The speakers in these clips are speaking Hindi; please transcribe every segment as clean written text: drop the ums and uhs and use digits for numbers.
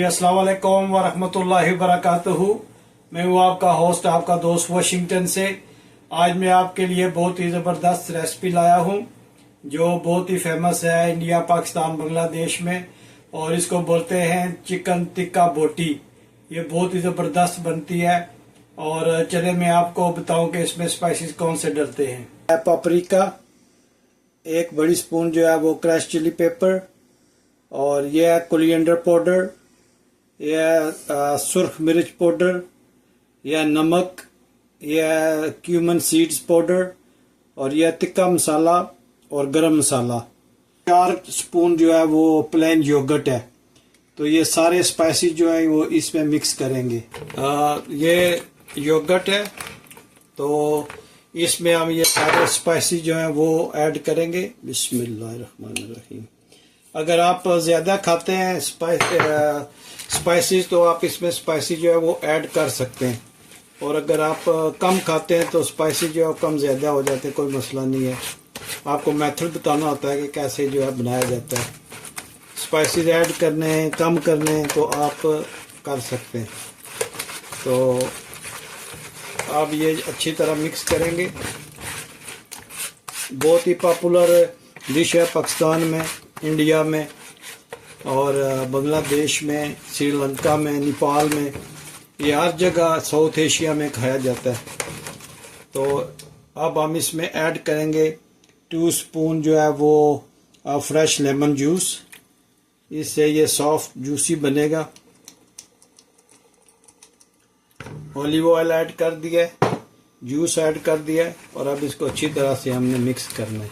अस्सलाम वालेकुम वरहमतुल्लाहि वबरकातुहू। मैं हूँ आपका होस्ट, आपका दोस्त वाशिंगटन से। आज मैं आपके लिए बहुत ही ज़बरदस्त रेसिपी लाया हूँ जो बहुत ही फेमस है इंडिया, पाकिस्तान, बांग्लादेश में, और इसको बोलते हैं चिकन टिक्का बोटी। ये बहुत ही ज़बरदस्त बनती है। और चले मैं आपको बताऊं कि इसमें स्पाइसेस कौन से डलते हैं। पापरिका, एक बड़ी स्पून जो है वो क्रश चिली पेपर, और यह है कोरिएंडर पाउडर, यह है सुर्ख मिर्च पाउडर, यह नमक, यह है क्यूमन सीड्स पाउडर, और यह टिक्का मसाला और गरम मसाला। 4 स्पून जो है वो प्लेन योगर्ट है। तो ये सारे स्पाइसेस जो है वो इसमें मिक्स करेंगे। ये योगर्ट है तो इसमें हम ये सारे स्पाइसेस जो हैं वो ऐड करेंगे। बिस्मिल्लाहिर्रहमानिर्रहीम। अगर आप ज़्यादा खाते हैं स्पाइसेस तो आप इसमें स्पाइसेस जो है वो ऐड कर सकते हैं, और अगर आप कम खाते हैं तो स्पाइसेस जो है कम ज़्यादा हो जाते हैं, कोई मसला नहीं है। आपको मेथड बताना होता है कि कैसे जो है बनाया जाता है। स्पाइसेस ऐड करने हैं, कम करने हैं तो आप कर सकते हैं। तो अब ये अच्छी तरह मिक्स करेंगे। बहुत ही पॉपुलर डिश है पाकिस्तान में, इंडिया में, और बांग्लादेश में, श्रीलंका में, नेपाल में, ये हर जगह साउथ एशिया में खाया जाता है। तो अब हम इसमें ऐड करेंगे 2 स्पून जो है वो फ्रेश लेमन जूस। इससे ये सॉफ्ट जूसी बनेगा। ऑलिव ऑयल ऐड कर दिया, जूस ऐड कर दिया, और अब इसको अच्छी तरह से हमने मिक्स करना है।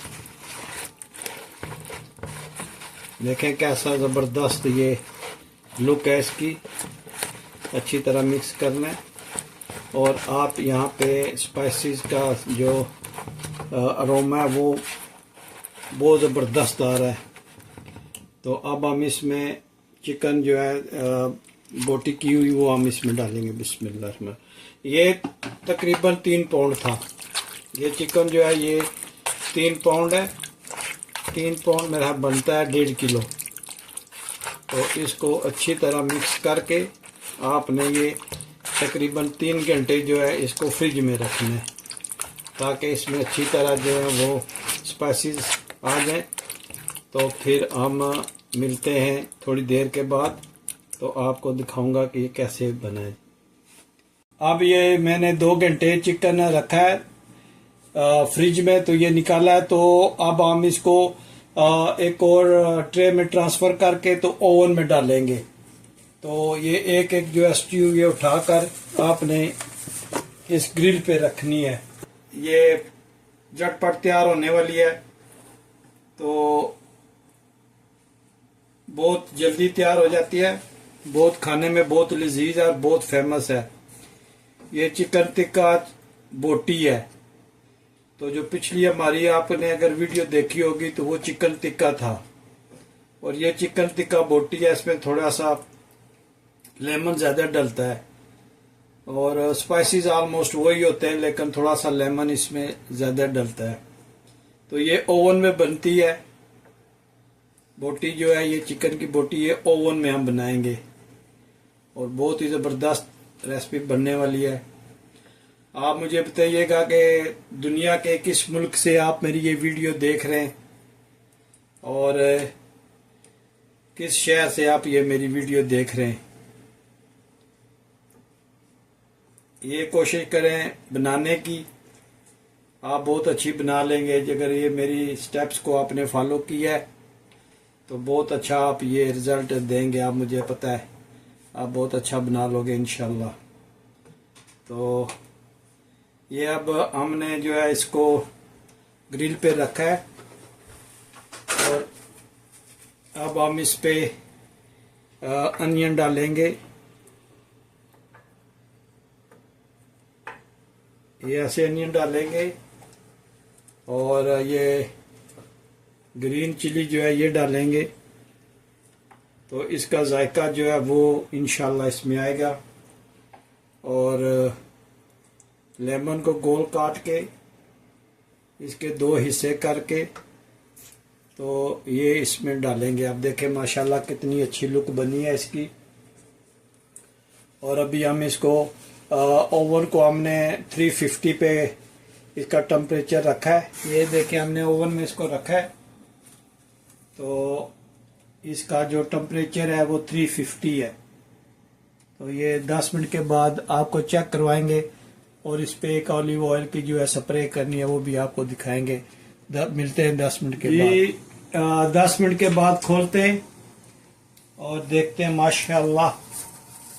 देखें कैसा ज़बरदस्त ये लुक है इसकी। अच्छी तरह मिक्स करना है। और आप यहाँ पे स्पाइसेस का जो अरोमा है वो बहुत ज़बरदस्त आ रहा है। तो अब हम इसमें चिकन जो है बोटी की हुई वो हम इसमें डालेंगे। बिस्मिल्लाह। ये तकरीबन 3 पाउंड था। ये चिकन जो है ये 3 पाउंड है। 3 पाउंड मेरा बनता है 1.5 किलो। तो इसको अच्छी तरह मिक्स करके आपने ये तकरीबन 3 घंटे जो है इसको फ्रिज में रखना है, ताकि इसमें अच्छी तरह जो है वो स्पाइसेस आ जाए। तो फिर हम मिलते हैं थोड़ी देर के बाद, तो आपको दिखाऊंगा कि ये कैसे बनाए। अब ये मैंने 2 घंटे चिकन रखा है फ्रिज में, तो ये निकाला है। तो अब हम इसको एक और ट्रे में ट्रांसफ़र करके तो ओवन में डालेंगे। तो ये एक एक जो है स्ट्यू ये उठाकर आपने इस ग्रिल पे रखनी है। ये झटपट तैयार होने वाली है, तो बहुत जल्दी तैयार हो जाती है। बहुत खाने में बहुत लजीज है और बहुत फेमस है। ये चिकन टिक्का बोटी है। तो जो पिछली हमारी आपने अगर वीडियो देखी होगी तो वो चिकन टिक्का था, और ये चिकन टिक्का बोटी है। इसमें थोड़ा सा लेमन ज़्यादा डलता है, और स्पाइसेस ऑलमोस्ट वही होते हैं, लेकिन थोड़ा सा लेमन इसमें ज़्यादा डलता है। तो ये ओवन में बनती है बोटी जो है, ये चिकन की बोटी ये ओवन में हम बनाएंगे, और बहुत ही ज़बरदस्त रेसिपी बनने वाली है। आप मुझे बताइएगा कि दुनिया के किस मुल्क से आप मेरी ये वीडियो देख रहे हैं, और किस शहर से आप ये मेरी वीडियो देख रहे हैं। ये कोशिश करें बनाने की, आप बहुत अच्छी बना लेंगे। अगर ये मेरी स्टेप्स को आपने फॉलो किया है तो बहुत अच्छा आप ये रिज़ल्ट देंगे। आप मुझे पता है आप बहुत अच्छा बना लोगे इंशाल्लाह। तो ये अब हमने जो है इसको ग्रिल पे रखा है, और अब हम इस पे अनियन डालेंगे। ये ऐसे अनियन डालेंगे, और ये ग्रीन चिली जो है ये डालेंगे। तो इसका जायका जो है वो इंशाल्लाह इसमें आएगा। और लेमन को गोल काट के इसके 2 हिस्से करके तो ये इसमें डालेंगे। आप देखें माशाल्लाह कितनी अच्छी लुक बनी है इसकी। और अभी हम इसको ओवन को हमने 350 पे इसका टेम्परेचर रखा है। ये देखिए हमने ओवन में इसको रखा है, तो इसका जो टेम्परेचर है वो 350 है। तो ये 10 मिनट के बाद आपको चेक करवाएंगे और इस पे एक ऑलिव ऑयल की जो है स्प्रे करनी है वो भी आपको दिखाएंगे। मिलते हैं 10 मिनट के बाद। 10 मिनट के बाद खोलते हैं और देखते हैं, माशाल्लाह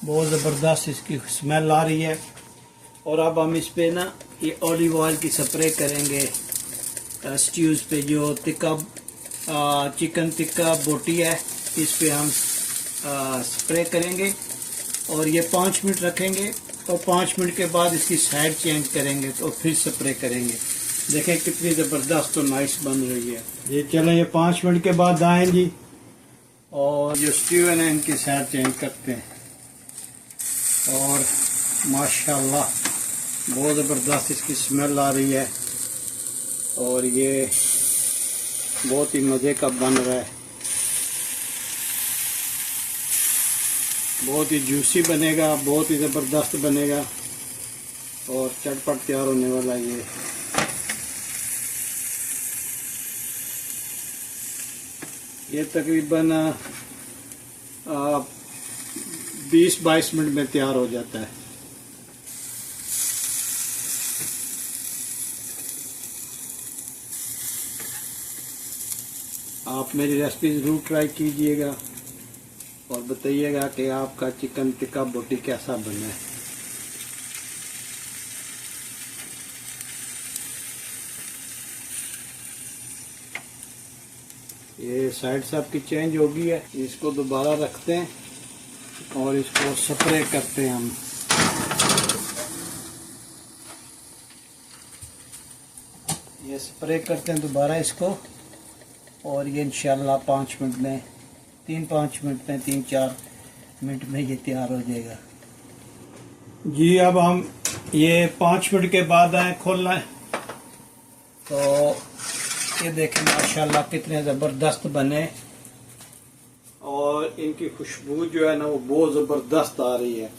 बहुत ज़बरदस्त इसकी स्मेल आ रही है। और अब हम इस पे ना ये ऑलिव ऑयल की स्प्रे करेंगे स्ट्यूज पे। जो टिक्का चिकन टिक्का बोटी है इस पे हम स्प्रे करेंगे और ये 5 मिनट रखेंगे और 5 मिनट के बाद इसकी साइड चेंज करेंगे तो फिर स्प्रे करेंगे। देखें कितनी ज़बरदस्त और नाइस बन रही है। ये चलें, ये 5 मिनट के बाद आए जी और जो स्ट्यू है ना इनकी साइड चेंज करते हैं। और माशाल्लाह बहुत ज़बरदस्त इसकी स्मेल आ रही है और ये बहुत ही मज़े का बन रहा है। बहुत ही जूसी बनेगा, बहुत ही ज़बरदस्त बनेगा और चटपट तैयार होने वाला ये तकरीबन 20-22 मिनट में तैयार हो जाता है। आप मेरी रेसिपी ज़रूर ट्राई कीजिएगा और बताइएगा कि आपका चिकन टिक्का बोटी कैसा बना है। ये साइड से आपकी चेंज हो गई है। इसको दोबारा रखते हैं और इसको स्प्रे करते हैं हम। ये स्प्रे करते हैं दोबारा इसको और ये इंशाल्लाह 5 मिनट में 3-5 मिनट में 3-4 मिनट में ये तैयार हो जाएगा जी। अब हम ये 5 मिनट के बाद आए खोलना है तो ये देखें माशाल्लाह कितने ज़बरदस्त बने और इनकी खुशबू जो है ना वो बहुत ज़बरदस्त आ रही है।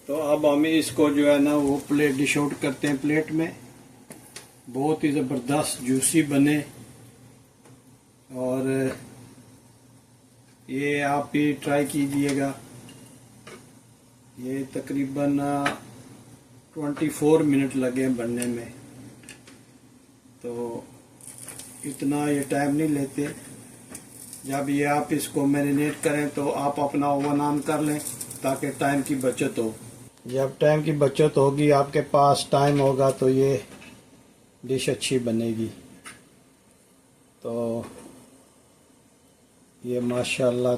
तो अब हम इसको जो है ना वो प्लेट डिश आउट करते हैं प्लेट में। बहुत ही ज़बरदस्त जूसी बने और ये आप भी ट्राई कीजिएगा। ये तकरीबन 24 मिनट लगे बनने में, तो इतना ये टाइम नहीं लेते। जब ये आप इसको मैरिनेट करें तो आप अपना ओवन ऑन कर लें ताकि टाइम की बचत हो। जब टाइम की बचत होगी, आपके पास टाइम होगा तो ये डिश अच्छी बनेगी। तो ये माशाल्लाह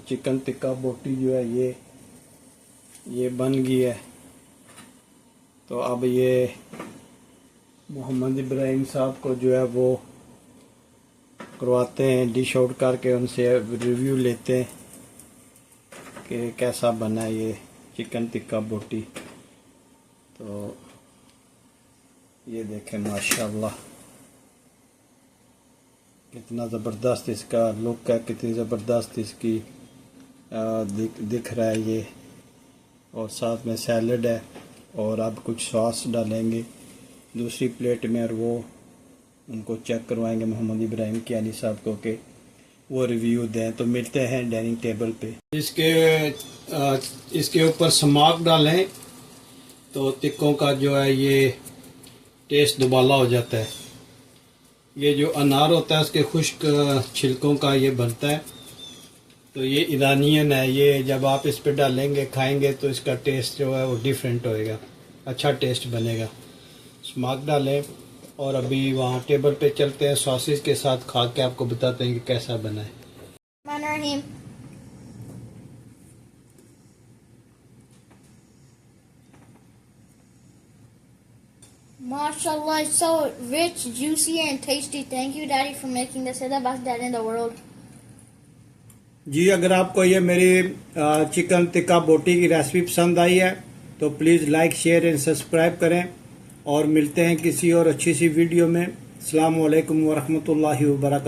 चिकन टिक्का बोटी जो है ये बन गई है। तो अब ये मोहम्मद इब्राहिम साहब को जो है वो करवाते हैं डिश आउट करके, उनसे रिव्यू लेते हैं कि कैसा बना है ये चिकन टिक्का बोटी। तो ये देखें माशाल्लाह कितना ज़बरदस्त इसका लुक है, कितनी ज़बरदस्त इसकी दिख रहा है ये। और साथ में सैलड है और अब कुछ सॉस डालेंगे दूसरी प्लेट में और वो उनको चेक करवाएंगे मोहम्मद इब्राहिम कियानी साहब को कि वो रिव्यू दें। तो मिलते हैं डाइनिंग टेबल पे। इसके ऊपर समाक डालें तो टिक्कों का जो है ये टेस्ट दुबाला हो जाता है। ये जो अनार होता है उसके खुश्क छिलकों का ये बनता है। तो ये ईरानियन है, ये जब आप इस पे डालेंगे खाएंगे तो इसका टेस्ट जो है वो डिफरेंट होएगा, अच्छा टेस्ट बनेगा। स्माक डालें और अभी वहाँ टेबल पे चलते हैं, सॉसेज के साथ खा के आपको बताते हैं कि कैसा बना है। Mashallah, it's so rich, juicy, and tasty. Thank you, Daddy, for making this. You're the best dad in the world. जी, अगर आपको ये मेरी चिकन टिक्का बोटी की रेसिपी पसंद आई है तो please like share and subscribe करें और मिलते हैं किसी और अच्छी सी वीडियो में। अस्सलाम वालेकुम व रहमतुल्लाहि व बरकातहू।